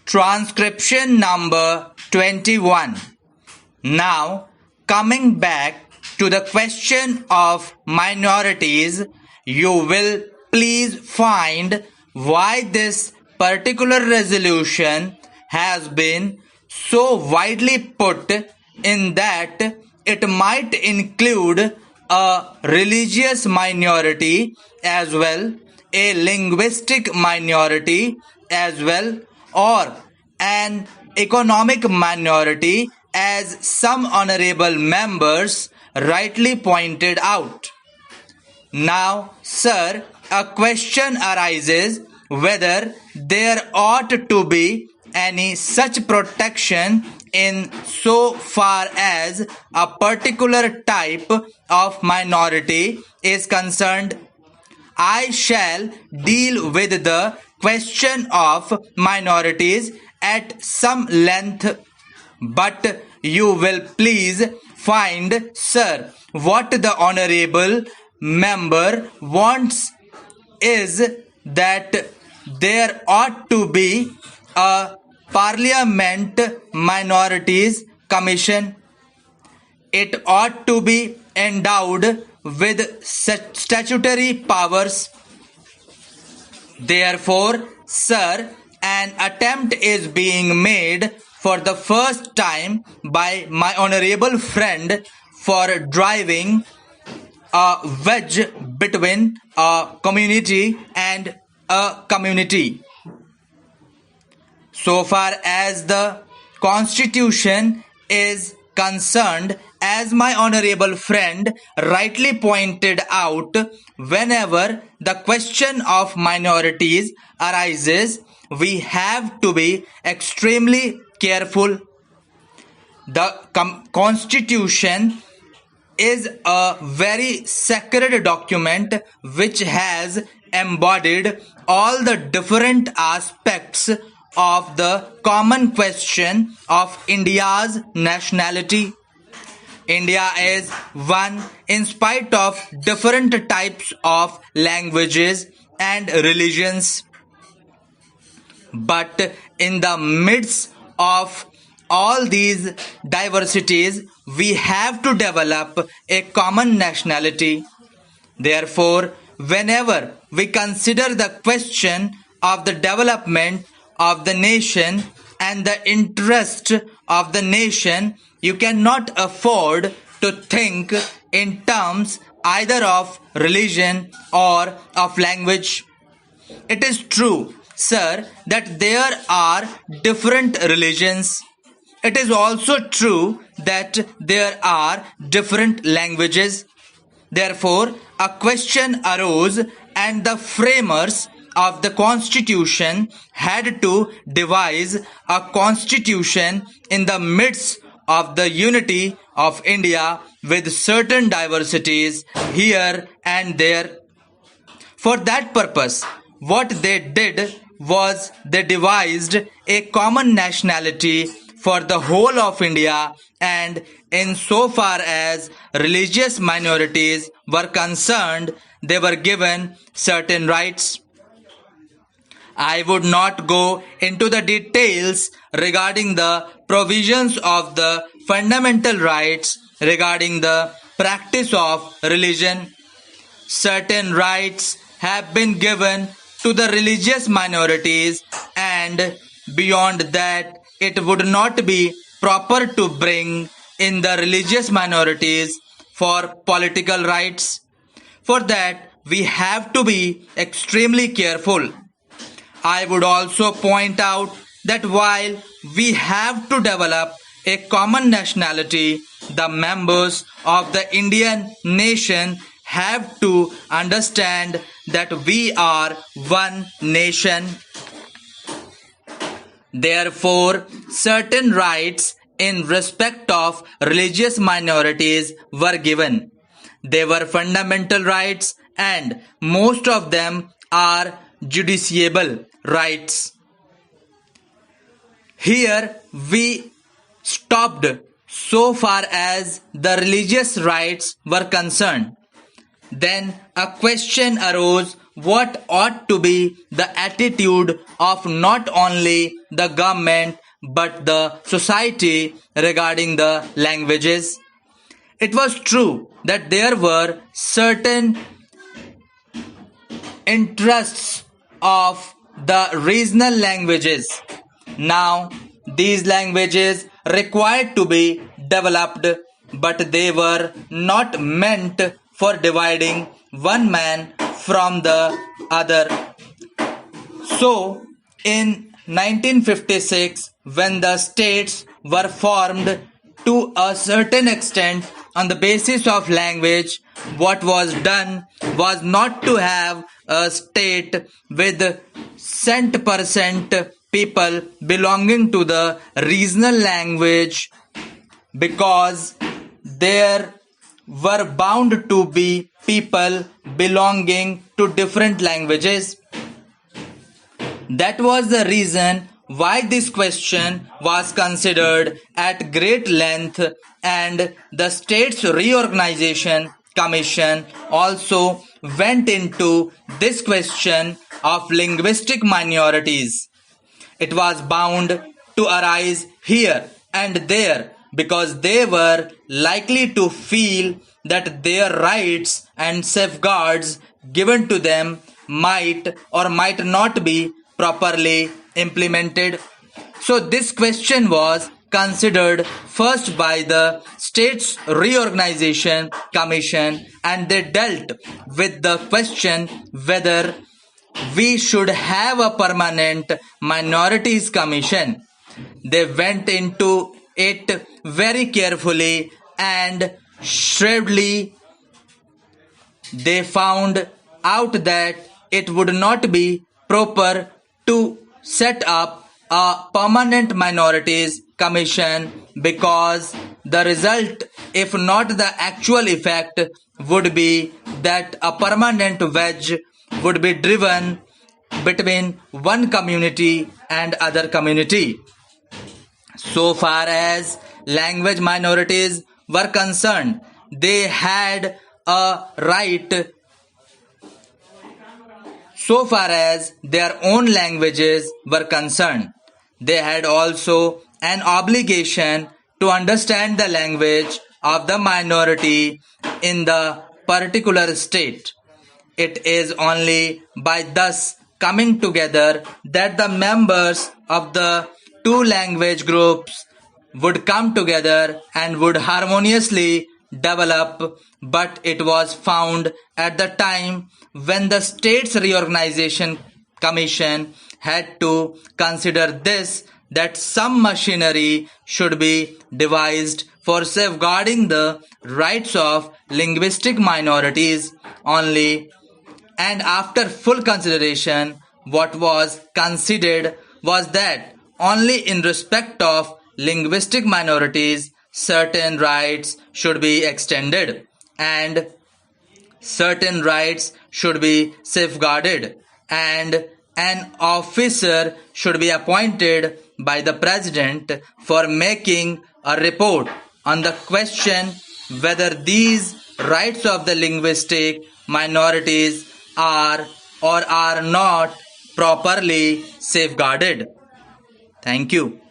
Transcription number 21. Now, coming back to the question of minorities, you will please find why this particular resolution has been so widely put in that it might include a religious minority as well, a linguistic minority as well, or an economic minority, as some honorable members rightly pointed out. Now, sir, a question arises whether there ought to be any such protection in so far as a particular type of minority is concerned. I shall deal with the question of minorities at some length, but you will please find, sir, what the honorable member wants is that there ought to be a Parliament Minorities Commission. It ought to be endowed with statutory powers. Therefore, sir, an attempt is being made for the first time by my honorable friend for driving a wedge between a community and a community. So far as the Constitution is concerned, as my honorable friend rightly pointed out, whenever the question of minorities arises, we have to be extremely careful. The Constitution is a very sacred document which has embodied all the different aspects of the common question of India's nationality. India is one in spite of different types of languages and religions. But in the midst of all these diversities, we have to develop a common nationality. Therefore, whenever we consider the question of the development of the nation and the interest of the nation, you cannot afford to think in terms either of religion or of language. It is true, sir, that there are different religions. It is also true that there are different languages. Therefore, a question arose and the framers of the Constitution had to devise a constitution in the midst of the unity of India with certain diversities here and there. For that purpose, what they did was they devised a common nationality for the whole of India, and in so far as religious minorities were concerned, they were given certain rights. I would not go into the details regarding the provisions of the fundamental rights regarding the practice of religion. Certain rights have been given to the religious minorities, and beyond that, it would not be proper to bring in the religious minorities for political rights. For that, we have to be extremely careful. I would also point out that while we have to develop a common nationality, the members of the Indian nation have to understand that we are one nation. Therefore, certain rights in respect of religious minorities were given. They were fundamental rights, and most of them are justiciable rights. Here we stopped so far as the religious rights were concerned. Then a question arose what ought to be the attitude of not only the government but the society regarding the languages. It was true that there were certain interests of the regional languages. Now, these languages required to be developed, but they were not meant for dividing one man from the other. So, in 1956, when the states were formed to a certain extent on the basis of language, what was done was not to have a state with cent% people belonging to the regional language, because there were bound to be people belonging to different languages. That was the reason why this question was considered at great length, and the States Reorganization Commission also went into this question of linguistic minorities. It was bound to arise here and there because they were likely to feel that their rights and safeguards given to them might or might not be properly implemented. So this question was considered first by the States Reorganization Commission, and they dealt with the question whether we should have a permanent minorities commission. They went into it very carefully and shrewdly. They found out that it would not be proper to set up a permanent minorities commission because the result, if not the actual effect, would be that a permanent wedge would be driven between one community and other community. So far as language minorities were concerned, they had a right. So far as their own languages were concerned, they had also an obligation to understand the language of the minority in the particular state. It is only by thus coming together that the members of the two language groups would come together and would harmoniously develop. But it was found at the time when the States Reorganization Commission had to consider this, that some machinery should be devised for safeguarding the rights of linguistic minorities only. And after full consideration, what was considered was that only in respect of linguistic minorities certain rights should be extended and certain rights should be safeguarded, and an officer should be appointed by the president for making a report on the question whether these rights of the linguistic minorities are or are not properly safeguarded. Thank you.